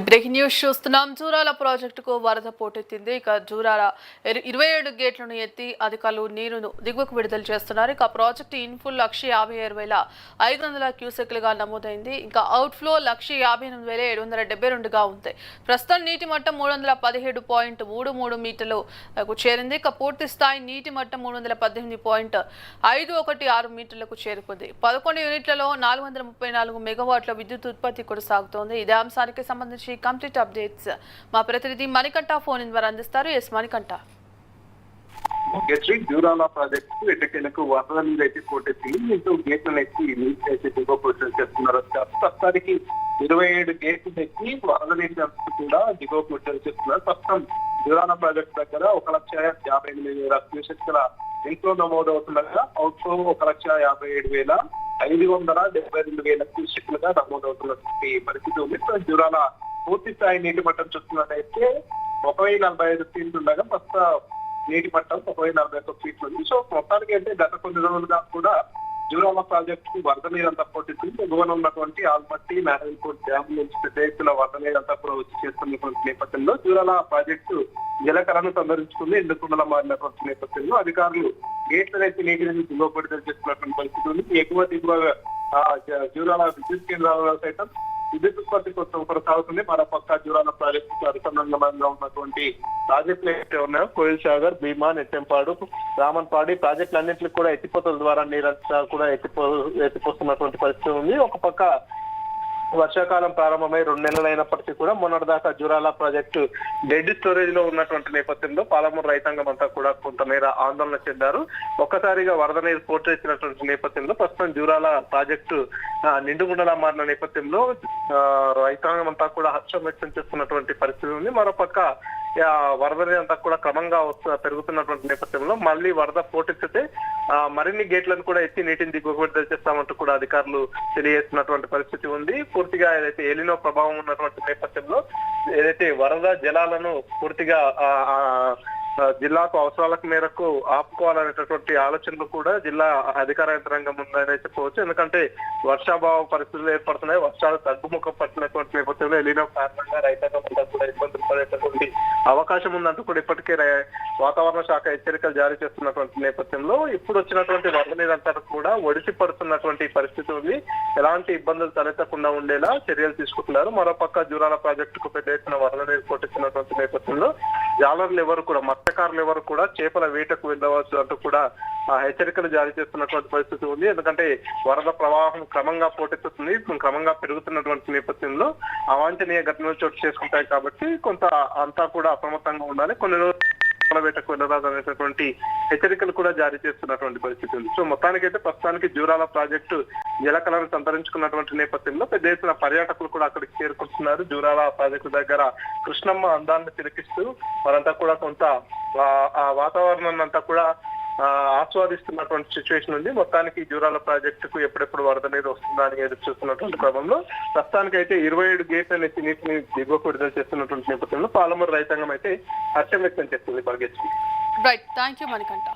Breaking news చూస్తున్నాం. జూరాల ప్రాజెక్టుకు వరద పోటెత్తింది. ఇక జూరాల 27 గేట్లను ఎత్తి అధికారులు నీరును దిగువకు విడుదల చేస్తున్నారు. ఇక ప్రాజెక్టు ఇన్ఫుల్ 1,57,500 క్యూసెక్లుగా నమోదైంది. ఇంకా అవుట్ఫ్లో 1,58,772గా ఉంది. ప్రస్తుతం నీటి మట్టం 317.33 మీటర్లకు చేరింది. ఇక పూర్తి స్థాయి నీటి మట్టం 318.516 మీటర్లకు చేరుకుంది. 11 యూనిట్లలో 434 మెగావాట్ల విద్యుత్ ఉత్పత్తి కొనసాగుతోంది. ఇదే అంశానికి సంబంధించి కంప్లీట్ అప్డేట్స్ మా ప్రతినిధి మణికంఠ ఫోన్ ద్వారా అందిస్తారు. ఎస్ మణికంఠ. జూరాల ప్రాజెక్టు ఎట్టకేలకు వరద నీరు అయితే పోటెత్తింది. దీంతో గేట్లను ఎత్తి నీటి అయితే దిగువ చేస్తున్నారు. ప్రస్తుతానికి 27 గేట్లు ఎత్తి వరద నీటి కూడా దిగువ చేస్తున్నారు. ప్రస్తుతం జూరాల ప్రాజెక్టు దగ్గర 1,58,000 క్యూసెక్ల ఇన్ఫ్లో నమోదవుతుండగా అవుట్ఫ్లో 1,57,572 క్యూసెక్లుగా నమోదవుతున్నటువంటి పరిస్థితి ఉంది. జూరాల పూర్తి స్థాయి నీటి మట్టం చూస్తున్నట్టయితే 1,045 ఫీట్లు ఉండగా ప్రస్తుత నీటి మట్టం 1,041 ఫీట్లు ఉంది. సో మొత్తానికి అయితే గత కొన్ని రోజులుగా కూడా జూరాల ప్రాజెక్టు వరద నీరంతా పోటెత్తింది. ఎగువన ఉన్నటువంటి ఆల్మట్టి నారాయణపూర్ డ్యామ్ నుంచి పెద్ద ఎత్తున వరద నీరంతా కూడా వచ్చి చేస్తున్నటువంటి నేపథ్యంలో జూరాల ప్రాజెక్టు జలకళను సందర్శించుకుంది. ఎండుకుండలా మారినటువంటి నేపథ్యంలో అధికారులు గేట్లను ఎత్తి నీటిని దిగువ విడుదల చేస్తున్నటువంటి పరిస్థితి ఉంది. ఎగువ దిగువ జూరాల విద్యుత్ కేంద్రాలలో సైతం విద్యుత్ ఉత్పత్తి కోసం కొనసాగుతుంది. మరోపక్క జూరాల ప్రాజెక్టు అనుసంధానంగా ఉన్నటువంటి ప్రాజెక్టులు ఏవైతే ఉన్నాయో కోయిల్ సాగర్, భీమా, నెట్టెంపాడు, రామన్పాడి ప్రాజెక్టులన్నింటికి కూడా ఎత్తిపోతల ద్వారా నీరంతా కూడా ఎత్తిపోస్తున్నటువంటి పరిస్థితి ఉంది. ఒక పక్క వర్షాకాలం ప్రారంభమై 2 నెలలు అయినప్పటికీ కూడా మొన్నటిదాకా జూరాల ప్రాజెక్టు డెడ్ స్టోరేజ్ లో ఉన్నటువంటి నేపథ్యంలో పాలమూరు రైతాంగం అంతా కూడా కొంతమేర ఆందోళన చెందారు. ఒక్కసారిగా వరద నీరు పోటెత్తినటువంటి నేపథ్యంలో ప్రస్తుతం జూరాల ప్రాజెక్టు నిండుగుండలా మారిన నేపథ్యంలో రైతాంగం అంతా కూడా హర్షం వ్యక్తం చేస్తున్నటువంటి పరిస్థితి ఉంది. మరోపక్క వరద నీరు అంతా కూడా క్రమంగా పెరుగుతున్నటువంటి నేపథ్యంలో మళ్ళీ వరద పోటెత్తితే మరిన్ని గేట్లను కూడా ఎత్తి నీటిని దిగువ విడుదల చేస్తామంటూ కూడా అధికారులు తెలియజేస్తున్నటువంటి పరిస్థితి ఉంది. పూర్తిగా ఏదైతే ఎలినో ప్రభావం ఉన్నటువంటి నేపథ్యంలో ఏదైతే వరద జలాలను పూర్తిగా జిల్లాకు అవసరాలకు మేరకు ఆపుకోవాలనేటటువంటి ఆలోచనలు కూడా జిల్లా అధికార యంత్రాంగం ఉందని చెప్పవచ్చు. ఎందుకంటే వర్షాభావ పరిస్థితులు ఏర్పడుతున్నాయి. వర్షాలు తగ్గుముఖం పట్టినటువంటి నేపథ్యంలో ఎలినో కారణంగా రైతాంగం అంతా కూడా ఇబ్బందులు పడేటటువంటి అవకాశం ఉందంటూ కూడా ఇప్పటికే వాతావరణ శాఖ హెచ్చరికలు జారీ చేస్తున్నటువంటి నేపథ్యంలో ఇప్పుడు వచ్చినటువంటి వరద నీరంతా కూడా ఒడిసి పడుతున్నటువంటి పరిస్థితి ఉంది. ఎలాంటి ఇబ్బందులు తలెత్తకుండా ఉండేలా చర్యలు తీసుకుంటున్నారు. మరోపక్క జూరాల ప్రాజెక్టుకు పెద్ద ఎత్తున వరద నీరు పోటెత్తినటువంటి నేపథ్యంలో జాలర్లు ఎవరు కూడా మత్స్యకారులు ఎవరు కూడా చేపల వేటకు వెళ్ళవచ్చు అంటూ కూడా హెచ్చరికలు జారీ చేస్తున్నటువంటి పరిస్థితి ఉంది. ఎందుకంటే వరద ప్రవాహం క్రమంగా పోటెత్తుతుంది. క్రమంగా పెరుగుతున్నటువంటి నేపథ్యంలో అవాంఛనీయ ఘటనలు చోటు చేసుకుంటాయి కాబట్టి కొంత అంతా కూడా అప్రమత్తంగా ఉండాలి. కొన్ని రోజులు వేటకు వెళ్ళరాదు అనేటటువంటి హెచ్చరికలు కూడా జారీ చేస్తున్నటువంటి పరిస్థితి ఉంది. సో మొత్తానికైతే ప్రస్తుతానికి జూరాల ప్రాజెక్టు జలకళను సంతరించుకున్నటువంటి నేపథ్యంలో పెద్ద ఎత్తున పర్యాటకులు కూడా అక్కడికి చేరుకుంటున్నారు. జూరాల ప్రాజెక్టు దగ్గర కృష్ణమ్మ అందాన్ని తిలకిస్తూ వారంతా కూడా కొంత ఆ వాతావరణాన్ని అంతా కూడా ఆస్వాదిస్తున్నటువంటి సిచ్యువేషన్ ఉంది. మొత్తానికి జూరాల ప్రాజెక్టుకు ఎప్పుడెప్పుడు వరద నీరు వస్తుందా అని ఎదురు చూస్తున్నటువంటి క్రమంలో ప్రస్తుతానికి అయితే 27 గేట్లను ఎత్తి నీటిని దిగువకు విడుదల చేస్తున్నటువంటి నేపథ్యంలో పాలమూరు రైతాంగం అయితే హర్షం వ్యక్తం చేస్తుంది. Bhagyashree. Right, thank you Manikanta.